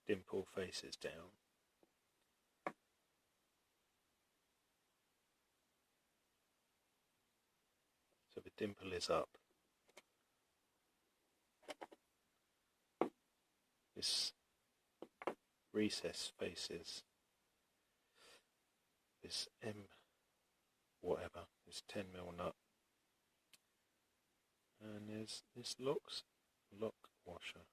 dimple faces down. So the dimple is up. This recess faces this M whatever, this 10mm nut. And there's this lock washer.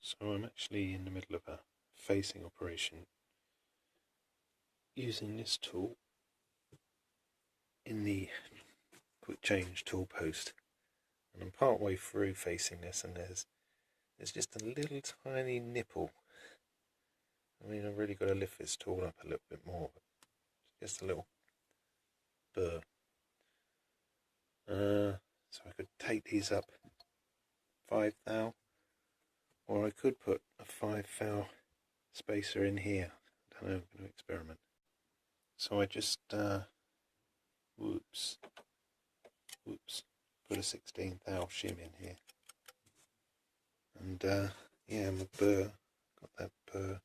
So I'm actually in the middle of a facing operation using this tool in the quick change tool post, and I'm part way through facing this, and there's just a little tiny nipple. I mean, I've really got to lift this tool up a little bit more, but just a little burr. So I could take these up 5 thou, or I could put a 5 thou spacer in here. I don't know, I'm going to experiment. So I just whoops, put a 16 thou shim in here, and yeah, my burr, got that burr.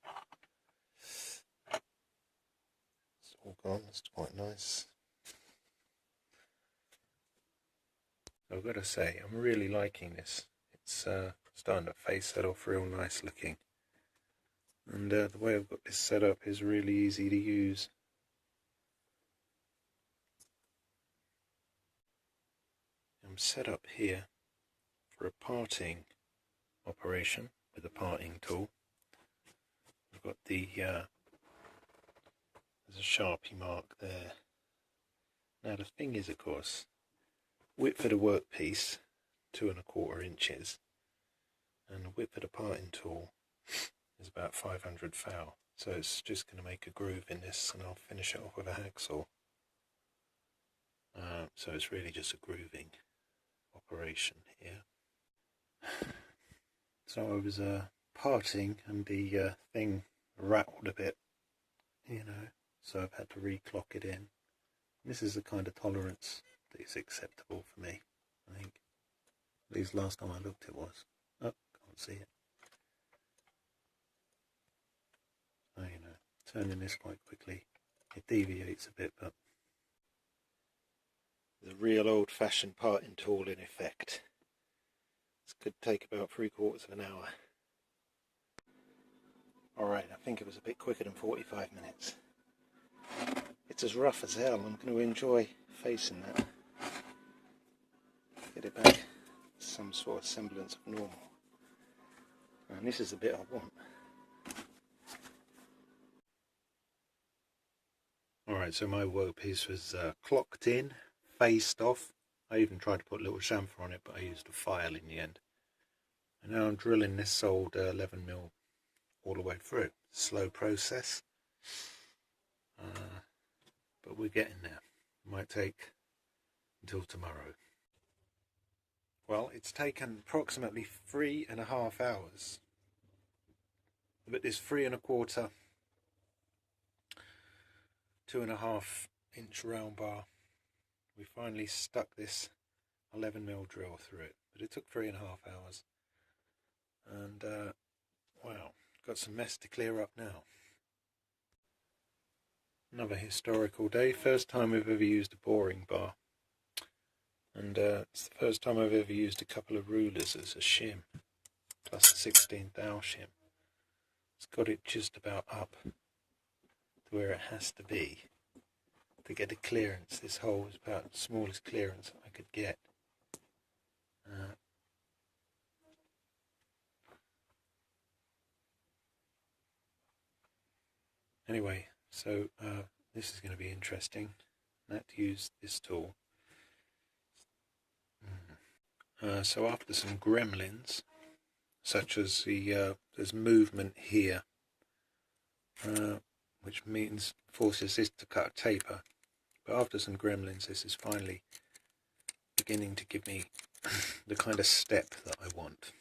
It's all gone. It's quite nice. I've got to say, I'm really liking this. It's starting to face that off real nice looking, and the way I've got this set up is really easy to use. I'm set up here for a parting operation with a parting tool. I've got the there's a Sharpie mark there. Now the thing is, of course, width of the workpiece 2 1/4 inches, and the width of the parting tool is about 500 thou. So it's just going to make a groove in this, and I'll finish it off with a hacksaw. So it's really just a grooving operation here. So I was parting, and the thing rattled a bit, you know, so I've had to re-clock it in. This is the kind of tolerance that is acceptable for me, I think. At least last time I looked it was. Oh, can't see it. So, you know, turning this quite quickly, it deviates a bit, but the real old-fashioned parting tool in effect. This could take about 3/4 of an hour. Alright, I think it was a bit quicker than 45 minutes. It's as rough as hell. I'm going to enjoy facing that. Get it back to some sort of semblance of normal. And this is the bit I want. Alright, so my workpiece was clocked in, faced off. I even tried to put a little chamfer on it, but I used a file in the end. And now I'm drilling this old 11mm all the way through. Slow process, but we're getting there. It might take until tomorrow. Well, it's taken approximately 3.5 hours, but this 3 1/4, 2.5 inch round bar, we finally stuck this 11mm drill through it, but it took 3.5 hours, and wow, got some mess to clear up now. Another historical day. First time we've ever used a boring bar, and it's the first time I've ever used a couple of rulers as a shim, plus a 16 thou shim. It's got it just about up to where it has to be to get a clearance. This hole is about the smallest clearance I could get. Anyway, so this is going to be interesting. I had to use this tool. So after some gremlins, such as there's movement here, which forces this to cut a taper, but after some gremlins, this is finally beginning to give me the kind of step that I want.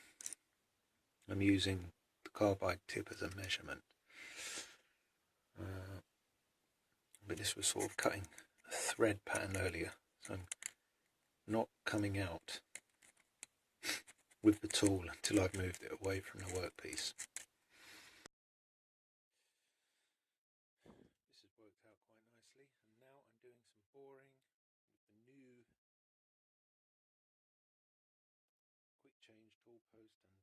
I'm using the carbide tip as a measurement, but this was sort of cutting a thread pattern earlier, so I'm not coming out with the tool until I've moved it away from the workpiece. This has worked out quite nicely, and now I'm doing some boring with the new quick change tool post and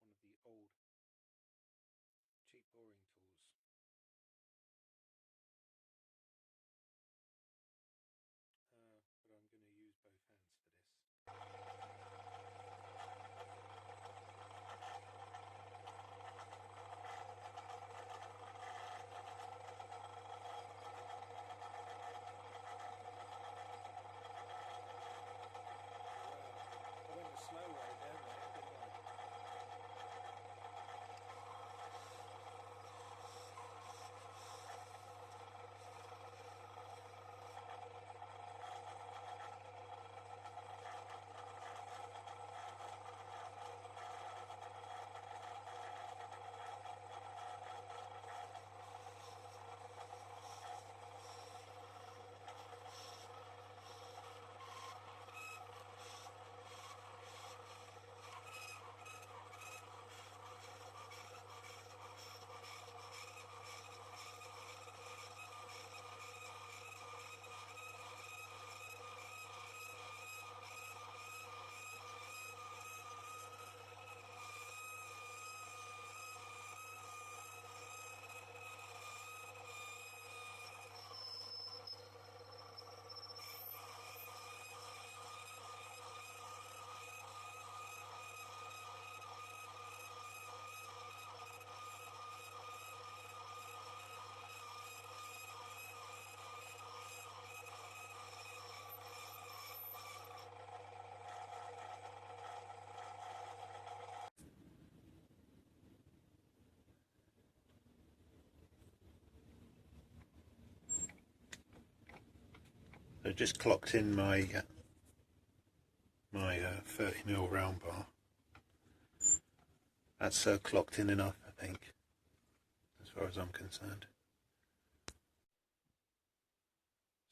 one of the old cheap boring tools. But I'm going to use both hands for this. I went the slow way down there, didn't I? So just clocked in my 30mm round bar. That's clocked in enough, I think, as far as I'm concerned.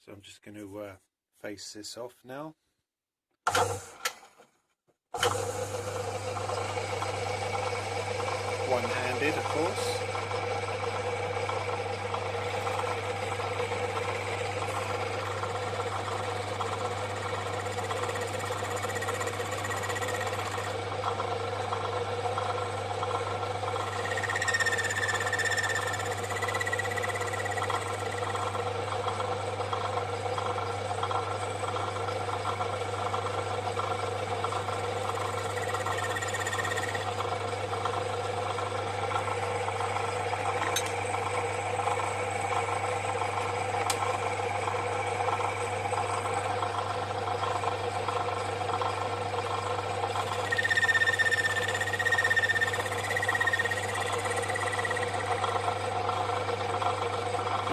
So I'm just going to face this off now. One-handed, of course.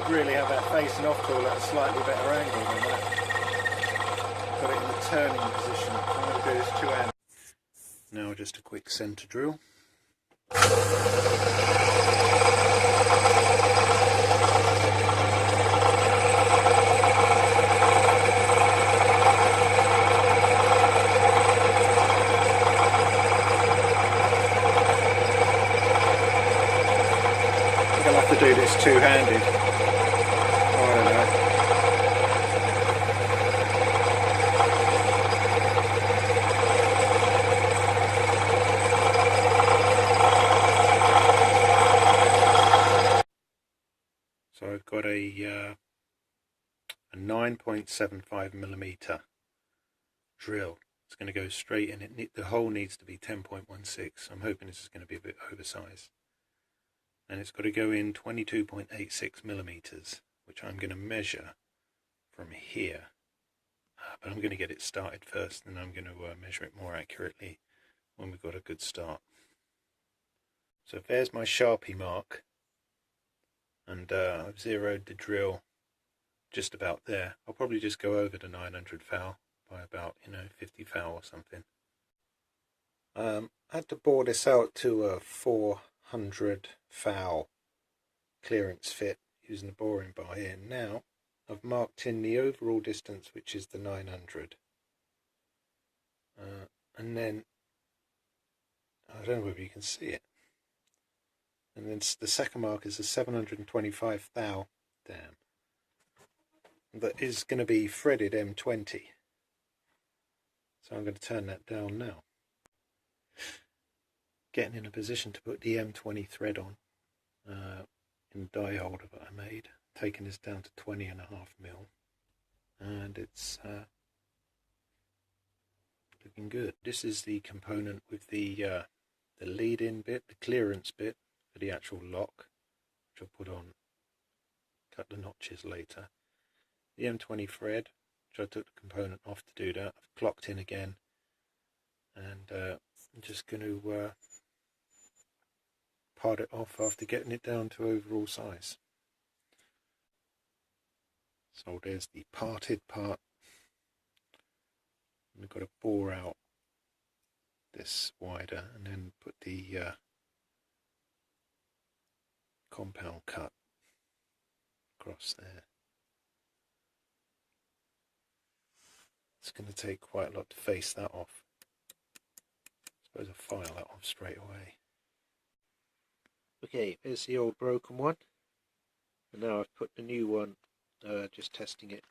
Really have that facing off tool at a slightly better angle than that. Put it in the turning position. I'm going to do this two-handed. Now just a quick centre drill. I think I'll have to do this two-handed. So I've got a 9.75mm drill. It's going to go straight in. The hole needs to be 10.16. I'm hoping this is going to be a bit oversized. And it's got to go in 22.86mm, which I'm going to measure from here. But I'm going to get it started first, and I'm going to measure it more accurately when we've got a good start. So there's my Sharpie mark. And I've zeroed the drill just about there. I'll probably just go over the 900 thou by about 50 thou or something. I had to bore this out to a 400 thou clearance fit using the boring bar here. Now I've marked in the overall distance, which is the 900, and then I don't know whether you can see it. And then the second mark is a 725 thou dam. That is going to be threaded M20. So I'm going to turn that down now. Getting in a position to put the M20 thread on in the die holder that I made. Taking this down to 20.5 mil. And it's looking good. This is the component with the lead-in bit, the clearance bit for the actual lock, which I'll put on, cut the notches later. The M20 thread, which I took the component off to do that. I've clocked in again, and I'm just going to part it off after getting it down to overall size. So there's the parted part. And I've got to bore out this wider and then put the compound cut across there. It's going to take quite a lot to face that off. I suppose I'll file that off straight away. Okay, there's the old broken one. And now I've put the new one, just testing it.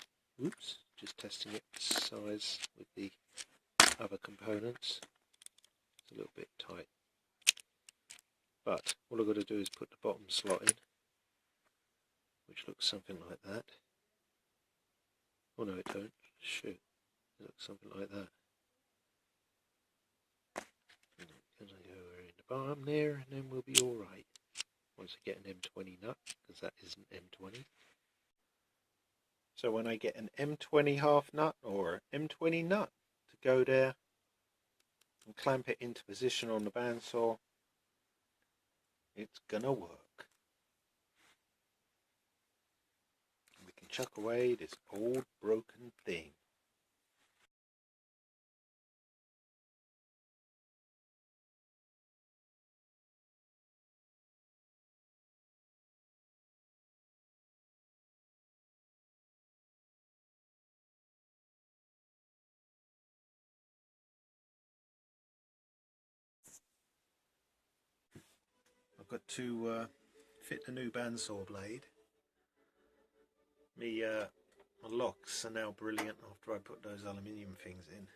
Oops, just testing it size with the other components. It's a little bit tight. But all I've got to do is put the bottom slot in, which looks something like that. Oh no, it don't. Shoot. It looks something like that. And I'm going to go in the bottom there, and then we'll be alright. Once I get an M20 nut, because that isn't M20. So when I get an M20 half nut or M20 nut to go there and clamp it into position on the bandsaw, it's gonna work. We can chuck away this old broken thing. I've got to fit the new bandsaw blade. My locks are now brilliant after I put those aluminium things in.